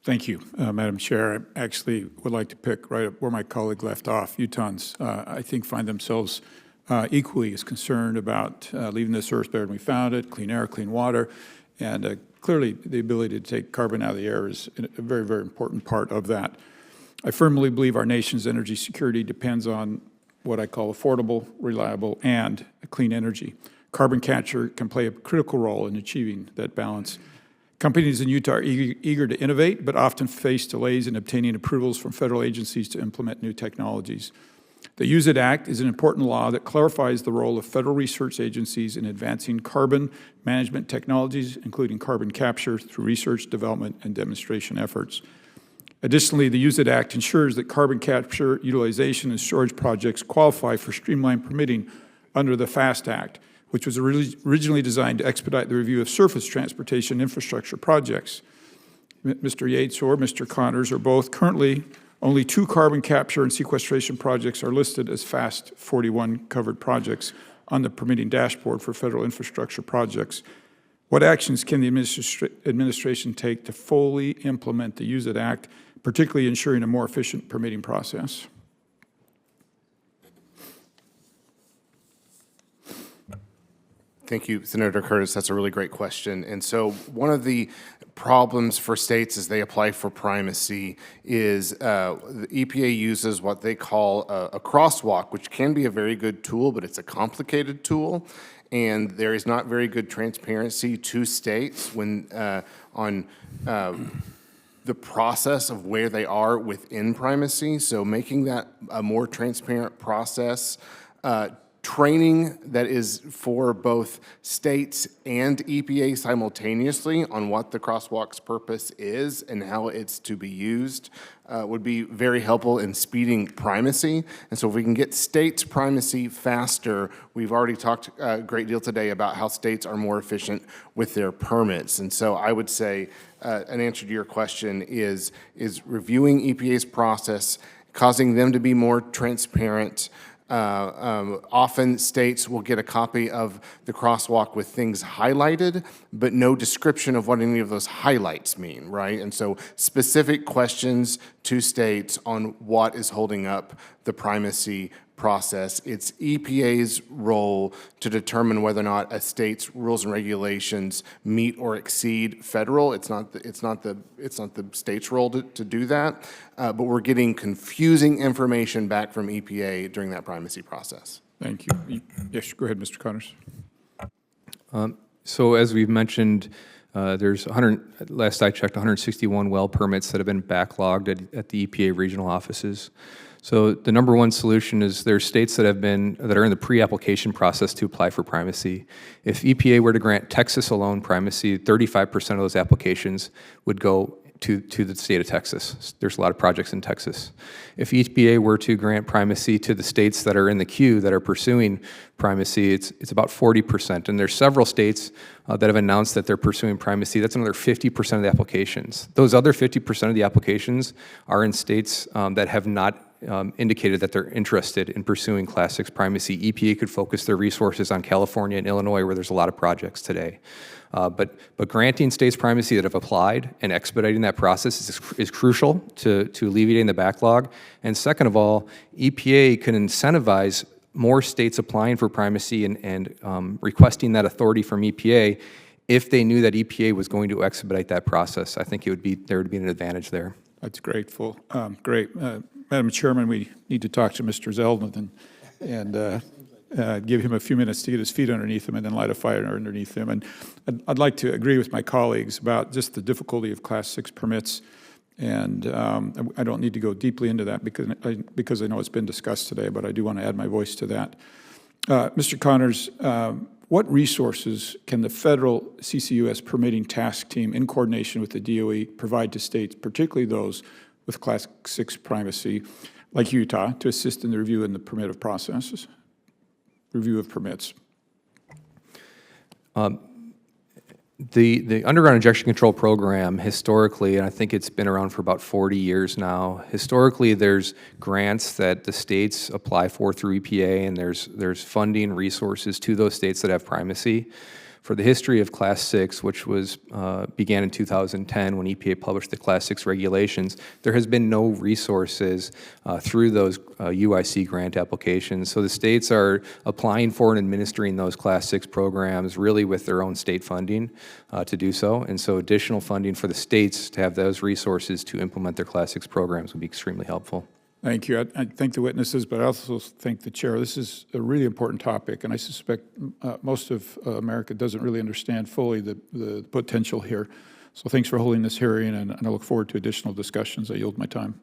Thank you, Madam Chair. I actually would like to pick right up where my colleague left off. Utahns, I think, find themselves equally as concerned about leaving this earth better than we found it, clean air, clean water, and clearly the ability to take carbon out of the air is a very, very important part of that. I firmly believe our nation's energy security depends on what I call affordable, reliable, and clean energy. Carbon capture can play a critical role in achieving that balance. Companies in Utah are eager to innovate, but often face delays in obtaining approvals from federal agencies to implement new technologies. The Use It Act is an important law that clarifies the role of federal research agencies in advancing carbon management technologies, including carbon capture, through research, development, and demonstration efforts. Additionally, the Use It Act ensures that carbon capture, utilization, and storage projects qualify for streamlined permitting under the FAST Act, which was originally designed to expedite the review of surface transportation infrastructure projects. Mr. Yates or Mr. Connors are both currently only 2 carbon capture and sequestration projects are listed as FAST 41 covered projects on the permitting dashboard for federal infrastructure projects. What actions can the administration take to fully implement the Use It Act, particularly ensuring a more efficient permitting process? Thank you, Senator Curtis. That's a really great question. And so one of the problems for states as they apply for primacy is the EPA uses what they call a crosswalk, which can be a very good tool, but it's a complicated tool. And there is not very good transparency to states when on the process of where they are within primacy. So making that a more transparent process, training that is for both states and EPA simultaneously on what the crosswalk's purpose is and how it's to be used would be very helpful in speeding primacy. And so if we can get states' primacy faster, we've already talked a great deal today about how states are more efficient with their permits. And so I would say an answer to your question is reviewing EPA's process, causing them to be more transparent. Often states will get a copy of the crosswalk with things highlighted, but no description of what any of those highlights mean, right? And so specific questions to states on what is holding up the primacy process. It's EPA's role to determine whether or not a state's rules and regulations meet or exceed federal. It's not the state's role to do that, but we're getting confusing information back from EPA during that primacy process. Thank you. Yes, go ahead, Mr. Connors. So as we've mentioned, there's last I checked, 161 well permits that have been backlogged at the EPA regional offices. So the number one solution is there are states that are in the pre-application process to apply for primacy. If EPA were to grant Texas alone primacy, 35% of those applications would go to the state of Texas. There's a lot of projects in Texas. If EPA were to grant primacy to the states that are in the queue that are pursuing primacy, it's about 40%. And there's several states that have announced that they're pursuing primacy. That's another 50% of the applications. Those other 50% of the applications are in states that have not indicated that they're interested in pursuing Class 6 primacy. EPA could focus their resources on California and Illinois, where there's a lot of projects today. But granting states primacy that have applied and expediting that process is crucial to alleviating the backlog. And second of all, EPA can incentivize more states applying for primacy and requesting that authority from EPA if they knew that EPA was going to expedite that process. I think there would be an advantage there. That's grateful. Great. Madam Chairman, we need to talk to Mr. Zeldin and give him a few minutes to get his feet underneath him and then light a fire underneath him. And I'd like to agree with my colleagues about just the difficulty of Class 6 permits. And I don't need to go deeply into that because I know it's been discussed today, but I do want to add my voice to that. Mr. Connors, what resources can the federal CCUS permitting task team in coordination with the DOE provide to states, particularly those with Class 6 primacy, like Utah, to assist in the review and the review of permits? The underground injection control program historically, and I think it's been around for about 40 years now, historically there's grants that the states apply for through EPA, and there's funding resources to those states that have primacy For the history of Class 6, which was began in 2010 when EPA published the Class 6 regulations, there has been no resources through those UIC grant applications. So the states are applying for and administering those Class 6 programs really with their own state funding to do so. And so additional funding for the states to have those resources to implement their Class 6 programs would be extremely helpful. Thank you. I thank the witnesses, but I also thank the chair. This is a really important topic, and I suspect most of America doesn't really understand fully the potential here. So thanks for holding this hearing, and I look forward to additional discussions. I yield my time.